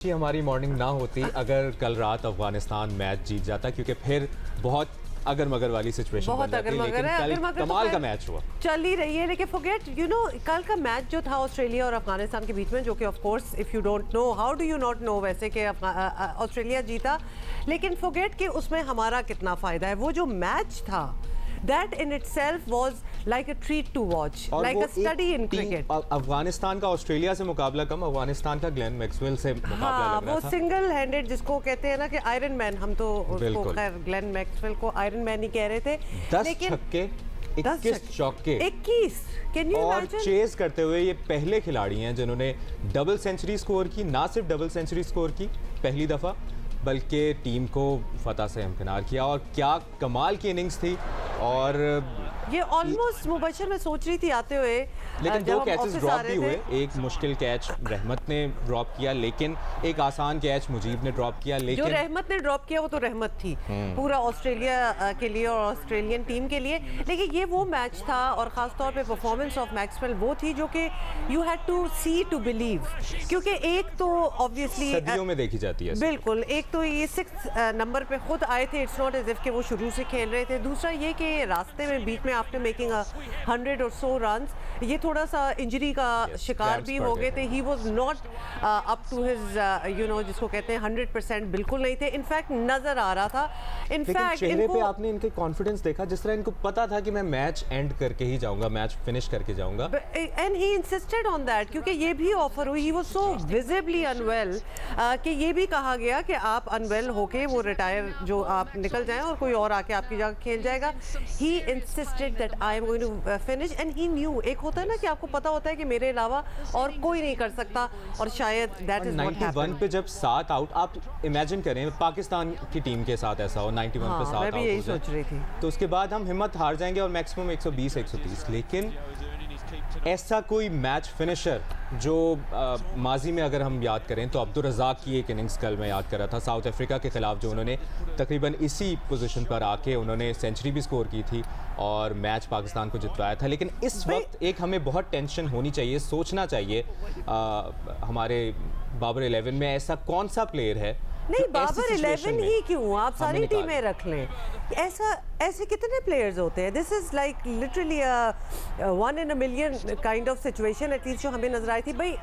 अच्छी हमारी मॉर्निंग ना होती अगर कल रात अफगानिस्तान मैच जीत जाता, क्योंकि फिर बहुत अगर मगर वाली सिचुएशन बहुत अगर मगर है। कल अगर मगर कमाल तो का मैच हुआ, चल ही रही है। लेकिन फॉरगेट कल का मैच जो था ऑस्ट्रेलिया और अफगानिस्तान के बीच में, जो कि of course if you don't know how do you not know वैसे कि ऑस्ट्रेलिया जीता, लेकिन फॉरगेट कि उसमें हमारा कितना फायदा है। वो जो मैच था that in itself was like a treat to watch, like a study in cricket. Afghanistan का ऑस्ट्रेलिया से मुकाबला कम, अफगानिस्तान का ग्लेन मैक्सवेल से मुकाबला हाँ, लग रहा वो था। सिंगल हैंडेड जिसको कहते हैं ना कि आयरन मैन, हम तो उसको खैर ग्लेन मैक्सवेल को आयरन मैन ही कह रहे थे। 10 छक्के 21 चौके 21, कैन यू और इमेजिन? चेज करते हुए ये पहले खिलाड़ी हैं जिन्होंने डबल सेंचुरी स्कोर की। ना सिर्फ डबल सेंचुरी स्कोर की पहली दफ़ा, बल्कि टीम को फतह से हमकिनार किया। और क्या कमाल की इनिंग्स थी। और ये ऑलमोस्ट मुबशर में सोच रही थी आते हुए, लेकिन जब दो हम कैचेस ऑफिस ड्रॉप आ रहे भी हुए। थे। एक मुश्किल कैच रहमत ने ड्रॉप किया, लेकिन एक आसान कैच मुजीब ने ड्रॉप किया। जो लेकिन रहमत ने ड्रॉप किया वो तो रहमत थी पूरा ऑस्ट्रेलिया के लिए और ऑस्ट्रेलियन टीम के लिए। लेकिन ये वो मैच था और ख़ास तौर पे परफॉर्मेंस ऑफ मैक्सवेल वो थी जो कि you had to see to believe, क्योंकि एक तो ऑब्वियसली सदियों में देखी जाती है। बिल्कुल, एक तो ये 6 नंबर पे खुद आए थे, इट्स नॉट एज इफ कि वो शुरू से खेल रहे थे। दूसरा ये कि रास्ते में बीच में आफ्टर मेकिंग 100 और सो रन्स ये थोड़ा सा इंजरी का शिकार भी हो गए थे। He was not up to his जिसको कहते हैं 100% बिल्कुल नहीं थे। इनफैक्ट नजर आ रहा था, इनफैक्ट चेहरे पे इनको आपने इनके कॉन्फिडेंस देखा, जिस तरह इनको पता था कि मैं मैच एंड करके ही जाऊंगा, मैच फिनिश करके जाऊंगा। And he insisted on that, क्योंकि ये भी ऑफर हुई, he was so visibly unwell कि ये भी कहा गया कि आप अनवेल होके वो रिटायर जो आप निकल जाएं और कोई और आके आपकी जगह खेल जाएगा। He insisted that I am going to finish and he knew. एक होता है ना कि आपको पता होता है कि मेरे अलावा और कोई नहीं कर सकता, और शायद दैट इज व्हाट 91 हैपेंड। पे जब 7 आउट, आप इमेजिन करें पाकिस्तान की टीम के साथ ऐसा हो, 91 पे 7 मैं आउट भी हो यही जाए, सोच रही थी। तो उसके बाद हम हिम्मत हार जाएंगे और मैक्सिमम 120 130। लेकिन ऐसा कोई मैच फिनिशर जो माजी में अगर हम याद करें तो अब्दुल रज़ाक की एक इनिंग्स कल मैं याद कर रहा था साउथ अफ्रीका के ख़िलाफ़, जो उन्होंने तकरीबन इसी पोजीशन पर आके उन्होंने सेंचुरी भी स्कोर की थी और मैच पाकिस्तान को जितवाया था। लेकिन इस वक्त एक हमें बहुत टेंशन होनी चाहिए, सोचना चाहिए हमारे बाबर 11 में ऐसा कौन सा प्लेयर है। नहीं, बाबर 11 ही क्यों, आप सारी टीमें रख लें। ऐसे कितने प्लेयर्स होते हैं? This is like literally one in a million kind of situation at least जो हमें नजर आई थी। भाई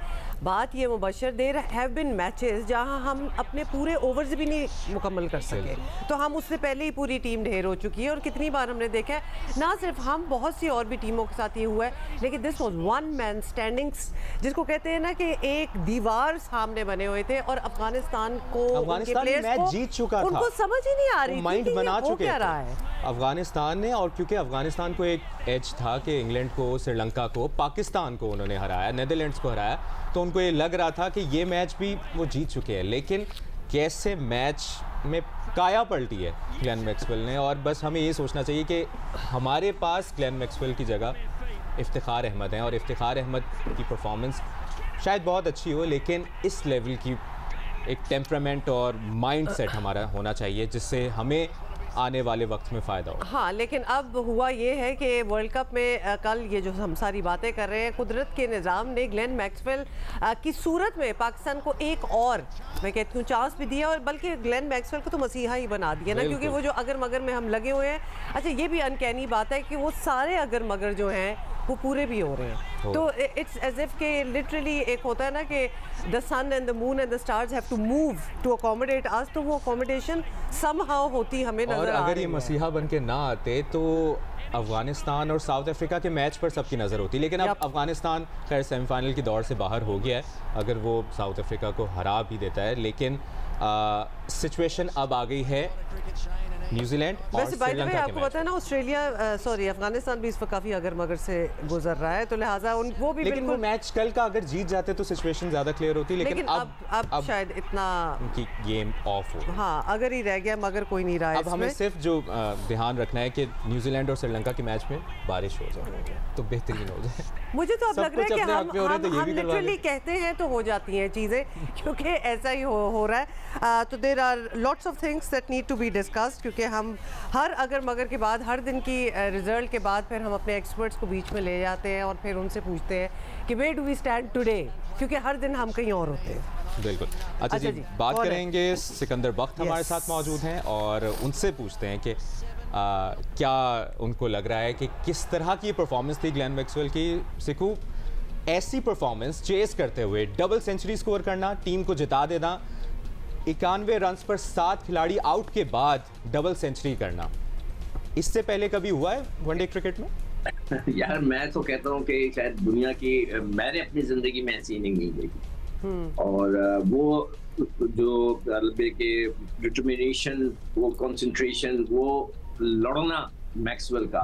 बात ये Mubashir, there have been matches जहां हम अपने पूरे ओवर्स भी नहीं मुकम्मल कर सके, तो हम उससे पहले ही पूरी टीम ढेर हो चुकी है। और कितनी बार हमने देखा है, ना सिर्फ हम, बहुत सी और भी टीमों के साथ ये हुआ है। लेकिन this was one man standings, जिसको कहते हैं ना कि एक दीवार सामने बने हुए थे और अफगानिस्तान को मैच जीत चुका था, उनको समझ ही नहीं आ रही माइंड बना चुके क्या रहा थे है अफगानिस्तान ने। और क्योंकि अफगानिस्तान को एक एज था कि इंग्लैंड को, श्रीलंका को, पाकिस्तान को उन्होंने हराया, नेदरलैंड्स को हराया, तो उनको ये लग रहा था कि ये मैच भी वो जीत चुके हैं। लेकिन कैसे मैच में काया पलटी है ग्लेन मैक्सवेल ने। और बस हमें ये सोचना चाहिए कि हमारे पास ग्लेन मैक्सवेल की जगह इफ्तिखार अहमद हैं, और इफ्तिखार अहमद की परफॉर्मेंस शायद बहुत अच्छी हो, लेकिन इस लेवल की एक टेम्परामेंट और माइंड सेट हमारा होना चाहिए जिससे हमें आने वाले वक्त में फ़ायदा हो। हाँ, लेकिन अब हुआ ये है कि वर्ल्ड कप में कल ये जो हम सारी बातें कर रहे हैं, कुदरत के निज़ाम ने ग्लेन मैक्सवेल की सूरत में पाकिस्तान को एक और, मैं कहती हूँ, चांस भी दिया, और बल्कि ग्लेन मैक्सवेल को तो मसीहा ही बना दिया ना, क्योंकि वो जो अगर मगर में हम लगे हुए हैं। अच्छा, ये भी अनकैनी बात है कि वो सारे अगर मगर जो हैं वो पूरे भी हो रहे हैं। तो इट्स एज इफ के लिटरली एक होता है ना कि the sun and the moon and the stars have to move to accommodate us, तो वो अकोमोडेशन समहाउ होती हमें नजर आ रही है। और अगर ये मसीहा बन के ना आते तो अफगानिस्तान और साउथ अफ्रीका के मैच पर सबकी नज़र होती। लेकिन अब अफगानिस्तान खैर सेमीफाइनल की दौड़ से बाहर हो गया है अगर वो साउथ अफ्रीका को हरा भी देता है। लेकिन सिचुएशन अब आ गई है न्यूजीलैंड और वैसे बाय द वे श्रीलंका के आपको मैच। पता है ना, अफगानिस्तान भी इस वक्त काफ़ी अगर मगर से गुजर रहा है, तो लिहाजा वो भी लेकिन वो बिल्कुल। मैच कल का अगर जीत जाते तो सिचुएशन ज़्यादा क्लियर होती। लेकिन अब शायद इतना उनकी गेम ऑफ हो। हाँ, अगर ही रह गया, मगर कोई नहीं रहा है अब हमें इसमें। सिर्फ जो ध्यान रखना है कि न्यूजीलैंड और श्रीलंका के मैच में बारिश हो जाए तो बेहतरीन हो जाए। मुझे तो अब सब लग रहा है कुछ कि अपने हक में हो रहा है, तो ये हम भी करवा लिटरली लें। कहते हैं तो हो जाती हैं चीज़ें, क्योंकि ऐसा ही हो रहा है। तो there are lots of things that need to be discussed, क्योंकि हम हर अगर मगर के बाद, हर दिन की रिजल्ट के बाद फिर हम अपने एक्सपर्ट्स को बीच में ले जाते हैं और फिर उनसे पूछते हैं कि where do we stand today, क्योंकि हर दिन हम कहीं और होते हैं। बिल्कुल। अच्छा जी, बात कौन है? करेंगे सिकंदर बख्त हमारे Yes. साथ मौजूद हैं और उनसे पूछते हैं कि क्या उनको लग रहा है कि किस तरह की परफॉर्मेंस थी ग्लेन मैक्सवेल की। सिकू, ऐसी परफॉर्मेंस चेस करते हुए डबल सेंचुरी स्कोर करना, टीम को जिता देना, 91 रन्स पर 7 खिलाड़ी आउट के बाद डबल सेंचुरी करना, इससे पहले कभी हुआ है वनडे क्रिकेट में? यार मैं तो कहता हूँ कि शायद दुनिया की, मैंने अपनी जिंदगी में ऐसी इनिंग नहीं देखी। और वो जो डिटर्मिनेशन, वो कंसंट्रेशन, वो लड़ना मैक्सवेल का,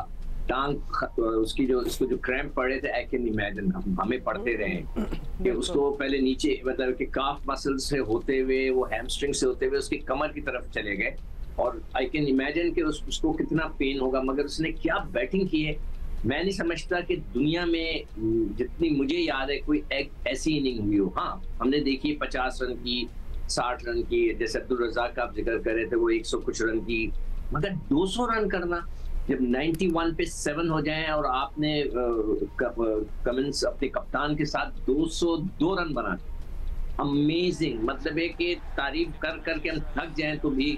टांग उसकी जो, उसको जो क्रैम्प पड़े थे, आई कैन इमेजिन, हमें पढ़ते रहे कि उसको पहले नीचे, मतलब कि काफ मसल से होते हुए, वो हैमस्ट्रिंग से होते हुए उसकी कमर की तरफ चले गए, और आई कैन इमेजिन कि उसको कितना पेन होगा। मगर उसने क्या बैटिंग की है, मैं नहीं समझता कि दुनिया में जितनी मुझे याद है कोई एक ऐसी इनिंग हुई हो। हाँ, हमने देखी 50 रन की, 60 रन की, जैसे अब्दुल रज़ाक का आप जिक्र कर रहे थे, वो 100 कुछ रन की, मगर 200 रन करना, जब 91 पे 7 हो जाए और आपने कमिंस अपने कप्तान के साथ 202 रन बना, अमेजिंग। मतलब है कि तारीफ कर करके हम थक जाएं तो भी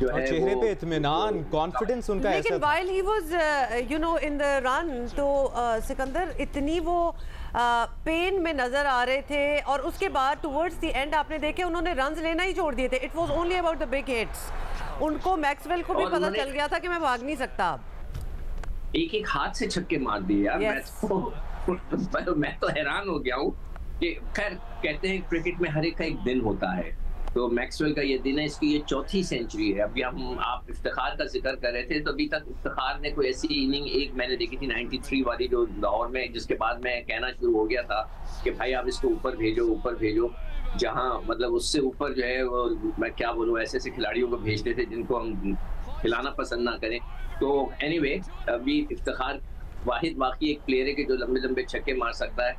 जो और है चेहरे वो पे इत्मीनान, कॉन्फिडेंस उनका लेकिन ऐसा था। while he was in the run, तो सिकंदर इतनी वो पेन में नजर आ रहे थे, और उसके बाद टुवर्ड्स द एंड आपने देखे उन्होंने रन्स लेना ही छोड़ दिए थे। It was only about the big hits. उनको, मैक्सवेल को भी और पता उन्होंने- चल गया था कि मैं भाग नहीं सकता अब। एक एक हाथ से छक्के मार दिए यार। Yes. मैं तो हैरान हो गया हूँ कि, खैर कहते हैं क्रिकेट में हर एक का एक दिन होता है, तो मैक्सवेल का ये दिन है, इसकी ये चौथी सेंचुरी है। अभी आप इफ्तिखार का जिक्र कर रहे थे, तो अभी तक इफ्तिखार ने कोई ऐसी इनिंग, एक मैंने देखी थी 93 वाली जो लाहौर में, जिसके बाद मैं कहना शुरू हो गया था कि भाई आप इसको ऊपर भेजो, ऊपर भेजो, जहां मतलब उससे ऊपर जो है वो, मैं क्या बोलूं, ऐसे ऐसे खिलाड़ियों को भेजते थे जिनको हम खिलाना पसंद ना करें। तो एनीवे, अभी इफ्तिखार वाहिद बाकी एक प्लेयर है कि जो लंबे लंबे छक्के मार सकता है,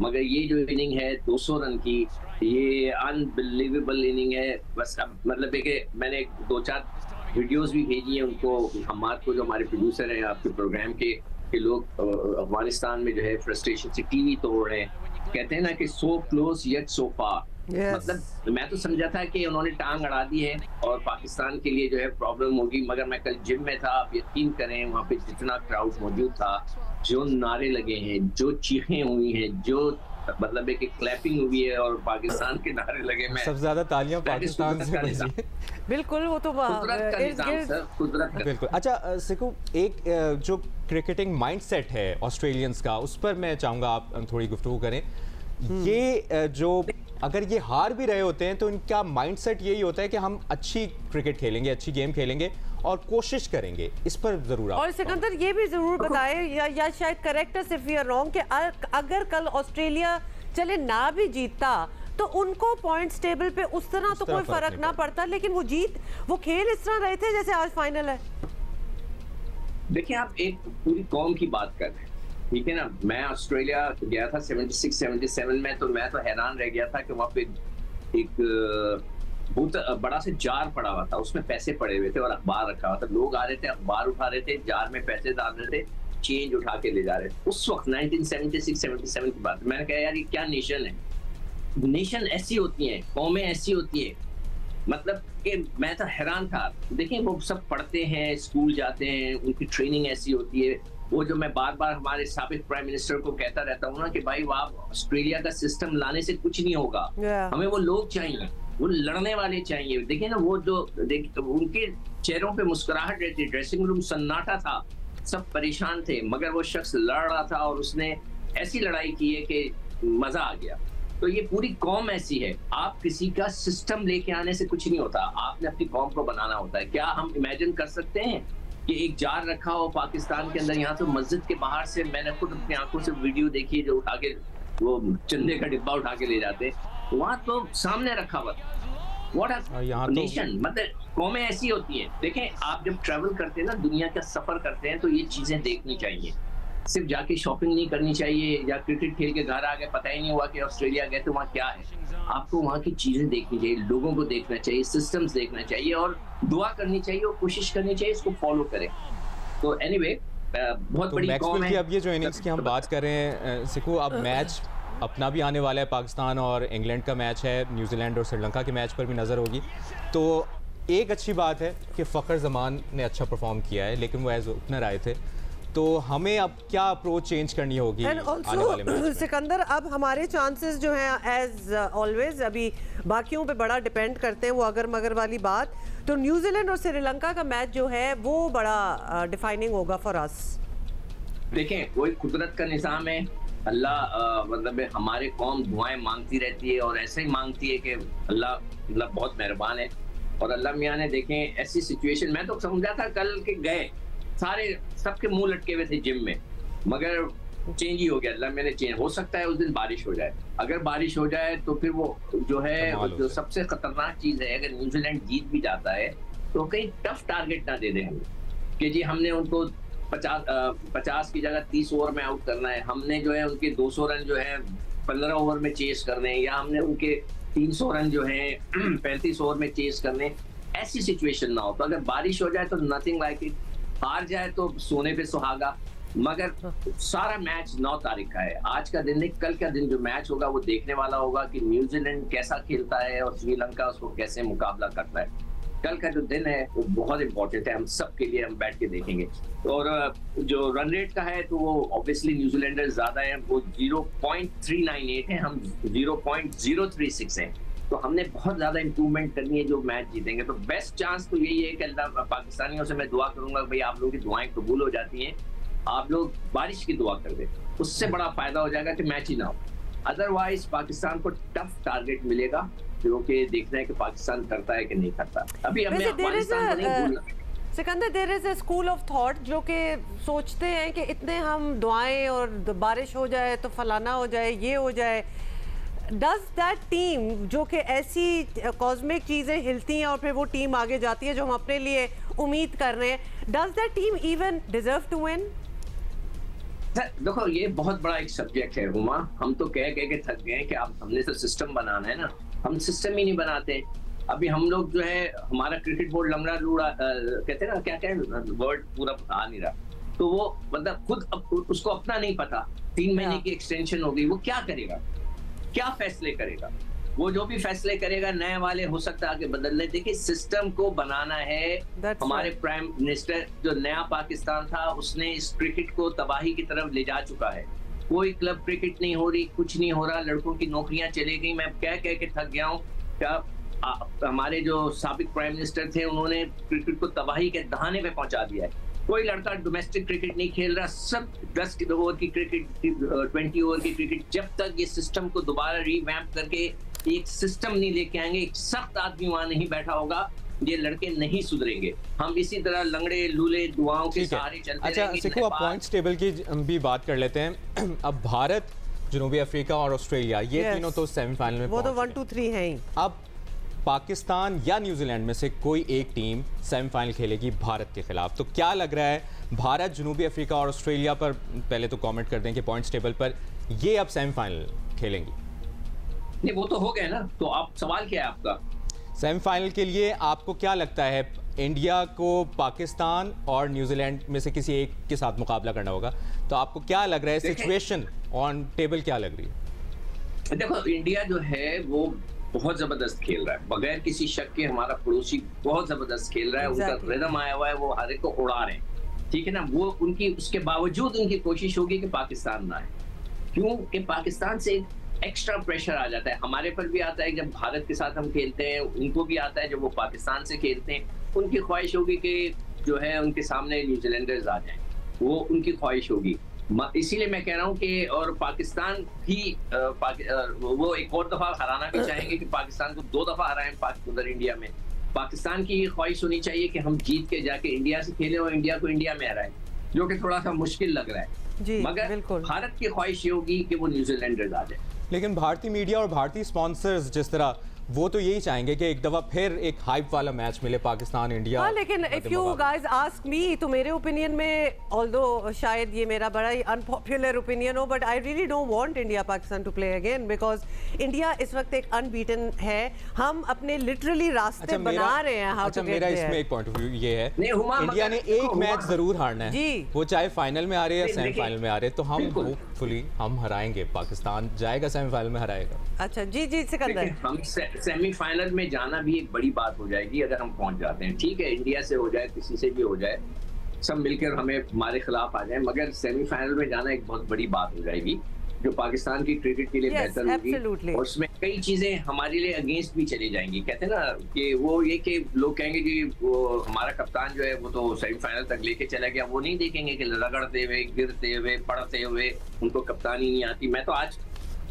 मगर ये जो इनिंग है 200 रन की, ये अनबिलीवेबल इनिंग है। बस अब मतलब है कि मैंने 2-4 वीडियोस भी भेजी हैं उनको, हमारे को, जो हमारे प्रोड्यूसर हैं आपके प्रोग्राम के लोग अफगानिस्तान में जो है फ्रस्ट्रेशन से टीवी तोड़ रहे हैं। कहते हैं ना कि सो क्लोज येट सो फार। Yes. मतलब मैं तो समझा था कि उन्होंने टांग अड़ा दी है और पाकिस्तान के लिए जो है प्रॉब्लम होगी, मगर मैं कल जिम में था, आप यकीन करें वहाँ पे जितना क्राउड मौजूद था, जो नारे लगे हैं, जो चीखें हुई हैं, जो मतलब है कि क्लैपिंग हुई है और पाकिस्तान के नारे लगे, मैं सबसे ज्यादा तालियां पाकिस्तान से बजी हैं। बिल्कुल, वो तो कुदरत का इर्द निजाम गिर्द सर, कुदरत का। बिल्कुल। अच्छा सिकू, एक जो क्रिकेटिंग माइंडसेट है ऑस्ट्रेलियंस का, उस पर मैं चाहूँगा आप थोड़ी गुफ्तगू करें। ये जो, अगर ये हार भी रहे होते हैं तो इनका माइंडसेट यही होता है कि हम अच्छी क्रिकेट खेलेंगे, अच्छी गेम खेलेंगे और कोशिश करेंगे। इस पर जरूर आप और सिकंदर ये भी जरूर बताएं, या शायद correct if you are wrong, कि अगर कल ऑस्ट्रेलिया चले ना भी जीतता तो उनको पॉइंट्स टेबल पे उस तरह तो कोई फर्क ना पड़ता, लेकिन वो खेल इस तरह रहे थे जैसे आज फाइनल है। देखिए, आप एक पूरी कौम की बात कर रहे हैं, ठीक है ना। मैं ऑस्ट्रेलिया गया था 76-77 में, तो मैं तो हैरान रह गया था कि वहाँ पे एक बहुत बड़ा से जार पड़ा हुआ था, उसमें पैसे पड़े हुए थे और अखबार रखा हुआ था। लोग आ रहे थे, अखबार उठा रहे थे, जार में पैसे डाल रहे थे, चेंज उठा के ले जा रहे थे। उस वक्त 1976-77 की बात, मैंने कहा यार ये क्या नेशन है। नेशन ऐसी होती है, कौमें ऐसी होती है, मतलब कि मैं तो हैरान था। देखिए, वो सब पढ़ते हैं, स्कूल जाते हैं, उनकी ट्रेनिंग ऐसी होती है। वो जो मैं बार बार हमारे साबिक प्राइम मिनिस्टर को कहता रहता हूँ ना कि भाई आप ऑस्ट्रेलिया का सिस्टम लाने से कुछ नहीं होगा, हमें वो लोग चाहिए, वो लड़ने वाले चाहिए। देखिए ना, वो जो उनके चेहरों पे मुस्कुराहट रहती, ड्रेसिंग रूम सन्नाटा था, सब परेशान थे, मगर वो शख्स लड़ रहा था और उसने ऐसी लड़ाई की है कि मजा आ गया। तो ये पूरी कौम ऐसी है, आप किसी का सिस्टम लेके आने से कुछ नहीं होता, आपने अपनी कौम को बनाना होता है। क्या हम इमेजिन कर सकते हैं कि एक जार रखा हो पाकिस्तान के अंदर, यहाँ तो मस्जिद के बाहर से मैंने खुद अपनी आंखों से वीडियो देखी, जो उठा के वो चंदे का डिब्बा उठा के ले जाते, वहां तो सामने रखा हुआ, व्हाट और यहाँ अ तो- नेशन, मतलब कौमें ऐसी होती हैं। देखें, आप जब ट्रैवल करते हैं ना, दुनिया का सफर करते हैं, तो ये चीजें देखनी चाहिए। सिर्फ जाके शॉपिंग नहीं करनी चाहिए, या क्रिकेट खेल के घर आ गए, पता ही नहीं हुआ कि ऑस्ट्रेलिया गए तो वहाँ क्या है। आपको वहाँ की चीजें देखनी चाहिए, लोगों को देखना चाहिए, सिस्टम्स देखना चाहिए, और दुआ करनी चाहिए और कोशिश करनी चाहिए इसको फॉलो करें। तो एनीवे, बहुत तो बड़ी कौम मैक्सवेल है। की अब ये जो इनिंग्स की हम बात कर रहे हैं सिकू, अब मैच अपना भी आने वाला है, पाकिस्तान और इंग्लैंड का मैच है, न्यूजीलैंड और श्रीलंका के मैच पर भी नज़र होगी। तो एक अच्छी बात है कि फ़खर जमान ने अच्छा परफॉर्म किया है, लेकिन वो एज ओपनर आए थे। तो हमें अब क्या अप्रोच चेंज करनी होगी एंड आने वाले मैच ऑल्सो में? सिकंदर, अब हमारे चांसेस जो हैं एज ऑलवेज अभी बाकियों पे बड़ा डिपेंड करते हैं, वो अगर मगर वाली बात। तो न्यूजीलैंड और श्रीलंका का मैच जो है वो बड़ा डिफाइनिंग होगा फॉर अस। देखें, कोई कुदरत का निज़ाम है। अल्लाह मतलब हमारे कौम दुआएं मांगती रहती है, और ऐसे ही मांगती है कि अल्लाह बहुत मेहरबान है। और अल्लाह मियाँ ने, देखें, ऐसी सिचुएशन, मैं तो समझा था कल के गए सारे, सबके मुंह लटके हुए थे जिम में, मगर चेंज ही हो गया। अल्लाह मैंने चेंज, हो सकता है उस दिन बारिश हो जाए। अगर बारिश हो जाए तो फिर वो जो है, कमाल हो जो जाए। सबसे खतरनाक चीज है, अगर न्यूजीलैंड जीत भी जाता है तो कहीं टफ टारगेट ना दे दें हमें कि जी हमने उनको 50 की जगह 30 ओवर में आउट करना है, हमने जो है उनके 200 रन जो है 15 ओवर में चेस करने हैं, या हमने उनके 300 रन जो है 35 ओवर में चेस करने। ऐसी सिचुएशन ना हो। तो अगर बारिश हो जाए तो नथिंग लाइक इट, हार जाए तो सोने पे सुहागा। मगर सारा मैच 9 तारीख का है, आज का दिन नहीं, कल का दिन जो मैच होगा वो देखने वाला होगा कि न्यूजीलैंड कैसा खेलता है और श्रीलंका उसको कैसे मुकाबला करता है। कल का जो दिन है वो बहुत इंपॉर्टेंट है हम सब के लिए, हम बैठ के देखेंगे। और जो रन रेट का है तो वो ऑब्वियसली न्यूजीलैंडर ज्यादा है, वो 0.398 है, हम 0.036 हैं। तो हमने बहुत ज्यादा इंप्रूवमेंट करनी है जो मैच जीतेंगे। तो बेस्ट चांस तो यही है कि अल्लाह, पाकिस्तानियों से मैं दुआ करूंगा भाई आप लोगों की दुआएं कबूल हो जाती हैं, आप लोग बारिश की दुआ कर दें, उससे बड़ा फायदा हो जाएगा कि मैच ही ना हो। अदरवाइज पाकिस्तान को टफ टारगेट मिलेगा, क्योंकि देखना है कि पाकिस्तान करता है कि नहीं करता। अभी हमें वैसे there is अफगानिस्तान को नहीं a, भूलना। Sikandar, there is a school of thought जो कि सोचते हैं कि इतने हम दुआएं और बारिश हो जाए तो फलाना हो जाए, ये हो जाए। डज दैट टीम जो कि ऐसी कॉस्मिक चीज़ें हिलती हैं और फिर वो टीम आगे जाती है जो हम अपने लिए उम्मीद कर रहे हैं, does that team even deserve to win? देखो, ये बहुत बड़ा एक सब्जेक्ट है हुमा। हम तो कह के थक गए हैं कि आप, हमने तो सिस्टम बनाना है ना, हम सिस्टम ही नहीं बनाते। अभी हम लोग जो है, हमारा क्रिकेट बोर्ड लंगड़ा लूड़ा कहते हैं ना, क्या वर्ड पूरा आ नहीं रहा, तो वो मतलब खुद उसको अपना नहीं पता। 3 महीने की एक्सटेंशन हो गई, वो क्या करेगा, क्या फैसले करेगा? वो जो भी फैसले करेगा, नए वाले हो सकता है आगे बदल ले। देखिए, सिस्टम को बनाना है। That's हमारे right. प्राइम मिनिस्टर जो नया पाकिस्तान था, उसने इस क्रिकेट को तबाही की तरफ ले जा चुका है। कोई क्लब क्रिकेट नहीं हो रही, कुछ नहीं हो रहा, लड़कों की नौकरियां चली गई। मैं कह के थक गया हूँ। क्या हमारे जो साबिक प्राइम मिनिस्टर थे, उन्होंने क्रिकेट को तबाही के दहाने पे पहुंचा दिया है। कोई लड़का डोमेस्टिक क्रिकेट नहीं खेल रहा, सब 10 ओवर की क्रिकेट, 20 ओवर की क्रिकेट। जब तक ये सिस्टम को दोबारा रिवैम्प करके एक सिस्टम नहीं लेके आएंगे, एक सख्त आदमी वहां नहीं बैठा होगा, ये लड़के नहीं सुधरेंगे। हम इसी तरह लंगड़े लूले दुआओं के सहारे चलते अच्छा रहेंगे। सिखो, अब पॉइंट्स टेबल की भी बात कर लेते हैं। अब भारत, जनूबी अफ्रीका और ऑस्ट्रेलिया, ये Yes. तीनों तो सेमीफाइनल में वो तो पहुंच 1 2 3 हैं ही। अब पाकिस्तान या न्यूजीलैंड में से कोई एक टीम सेमीफाइनल खेलेगी भारत के खिलाफ। तो क्या लग रहा है, भारत, जनूबी अफ्रीका और ऑस्ट्रेलिया पर पहले तो कमेंट कर दें कि पॉइंट्स टेबल पर ये अब सेमीफाइनल खेलेंगी? नहीं, वो तो हो गए ना। तो आप सवाल क्या है आपका? सेमीफाइनल के लिए आपको क्या लगता है, इंडिया को पाकिस्तान और न्यूजीलैंड में से किसी एक के साथ मुकाबला करना होगा, तो आपको क्या लग रहा है, सिचुएशन ऑन टेबल क्या लग रही है? देखो, इंडिया जो है वो बहुत जबरदस्त खेल रहा है, बगैर किसी शक के। हमारा पड़ोसी बहुत जबरदस्त खेल रहा है, उनका रिदम आया हुआ है, वो हर एक को उड़ा रहे हैं, ठीक है ना। वो उनकी, उसके बावजूद उनकी कोशिश होगी कि पाकिस्तान ना आए। क्यों? कि पाकिस्तान से एक्स्ट्रा प्रेशर आ जाता है। हमारे पर भी आता है जब भारत के साथ हम खेलते हैं, उनको भी आता है जब वो पाकिस्तान से खेलते हैं। उनकी ख्वाहिश होगी कि जो है उनके सामने न्यूजीलैंडर्स आ जाएं, वो उनकी ख्वाहिश होगी। इसीलिए मैं कह रहा हूँ कि, और पाकिस्तान भी वो एक और दफा हराना भी चाहेंगे कि पाकिस्तान को 2 दफा हराएं उधर इंडिया में। पाकिस्तान की ये ख्वाहिश होनी चाहिए कि हम जीत के जाके इंडिया से खेलें और इंडिया को इंडिया में हराएं, जो कि थोड़ा सा मुश्किल लग रहा है जी, मगर बिल्कुल। भारत की ख्वाहिश ये होगी कि वो न्यूजीलैंडर्स आ जाए। लेकिन भारतीय मीडिया और भारतीय स्पॉन्सर्स जिस तरह वो तो यही चाहेंगे कि एक दफ़ा फिर एक हाइप वाला मैच मिले पाकिस्तान इंडिया। हाँ, लेकिन if you guys ask me, तो मेरे ओपिनियन में, ऑल्दो शायद ये मेरा बड़ा ही अनपॉपुलर ओपिनियन हो, but I really don't want India Pakistan to play again, because India इस वक्त एक अनबीटन है। हम अपने लिटरली रास्ते बना रहे हैं। अच्छा, मेरा इसमें एक पॉइंट ऑफ व्यू ये है, नहीं, हुमा, इंडिया ने एक मैच जरूर हारना है जी। वो चाहे फाइनल में आ रहे या नहीं, सेमीफाइनल में आ रहे, तो हम बिल्कुल। होपफुली हम हराएंगे, पाकिस्तान जाएगा सेमीफाइनल में, हराएगा। अच्छा जी जी सिकंदर, देखिए, हम सेमीफाइनल में जाना भी एक बड़ी बात हो जाएगी अगर हम पहुंच जाते हैं। ठीक है, इंडिया से हो जाए, किसी से भी हो जाए, सब मिलकर हमें हमारे खिलाफ आ जाए, मगर सेमीफाइनल में जाना एक बहुत बड़ी बात हो जाएगी जो पाकिस्तान की क्रिकेट के लिए Yes, बेहतर होगी। absolutely. और उसमें कई चीजें हमारे लिए अगेंस्ट भी चली जाएंगी। कहते हैं ना कि वो ये कि लोग कहेंगे कि वो हमारा कप्तान जो है वो तो सेमीफाइनल तक लेके चला गया, वो नहीं देखेंगे कि रगड़ते हुए, गिरते हुए, पड़ते हुए उनको कप्तानी नहीं आती। मैं तो आज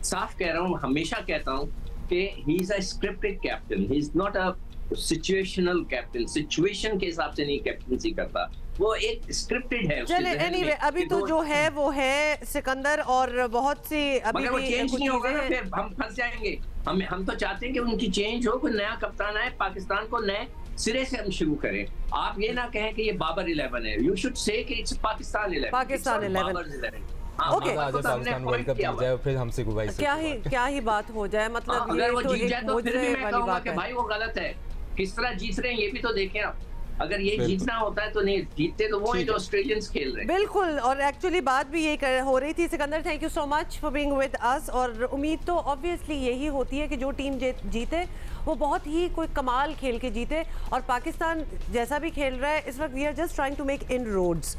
साफ कह रहा हूँ, हमेशा कहता हूँ कि he is a scripted captain, he is not a situational captain. Situation के हिसाब से नहीं कैप्टनसी करता, वो एक स्क्रिप्टेड है। चले एनीवे, अभी तो जो है वो है सिकंदर, और बहुत सी अभी मगर वो भी चेंज कुछ नहीं होगा ना, चीजें हैं। फिर हम फंस जाएंगे। हम तो चाहते हैं कि उनकी चेंज हो, कोई नया कप्तान आए, पाकिस्तान को नए सिरे से हम शुरू करें। आप ये ना कहें कि ये बाबर 11 है, यू शुड से कि it's Pakistan 11, Pakistan 11। Okay, Pakistan world cup जीत जाए फिर हमसे गुबाई से क्या ही बात हो जाए, मतलब अगर वो ये तो जीत जाए एक तो फिर भी मोजज़े मैं वाली कहूंगा बात कि है। भाई वो गलत है। किस तरह जीत रहे हैं ये भी तो देखें आप। अगर ये जीतना होता है तो नहीं जीतते, तो वो ही जो ऑस्ट्रेलियंस खेल रहे हैं। बिल्कुल, और एक्चुअली बात भी ये हो रही थी। Sikandar, thank you so much for being with us. और उम्मीद तो ऑब्वियसली यही होती है कि जो टीम जीते वो बहुत ही कोई कमाल खेल के जीते, और पाकिस्तान जैसा भी खेल रहा है इस वक्त, we are just trying to make inroads.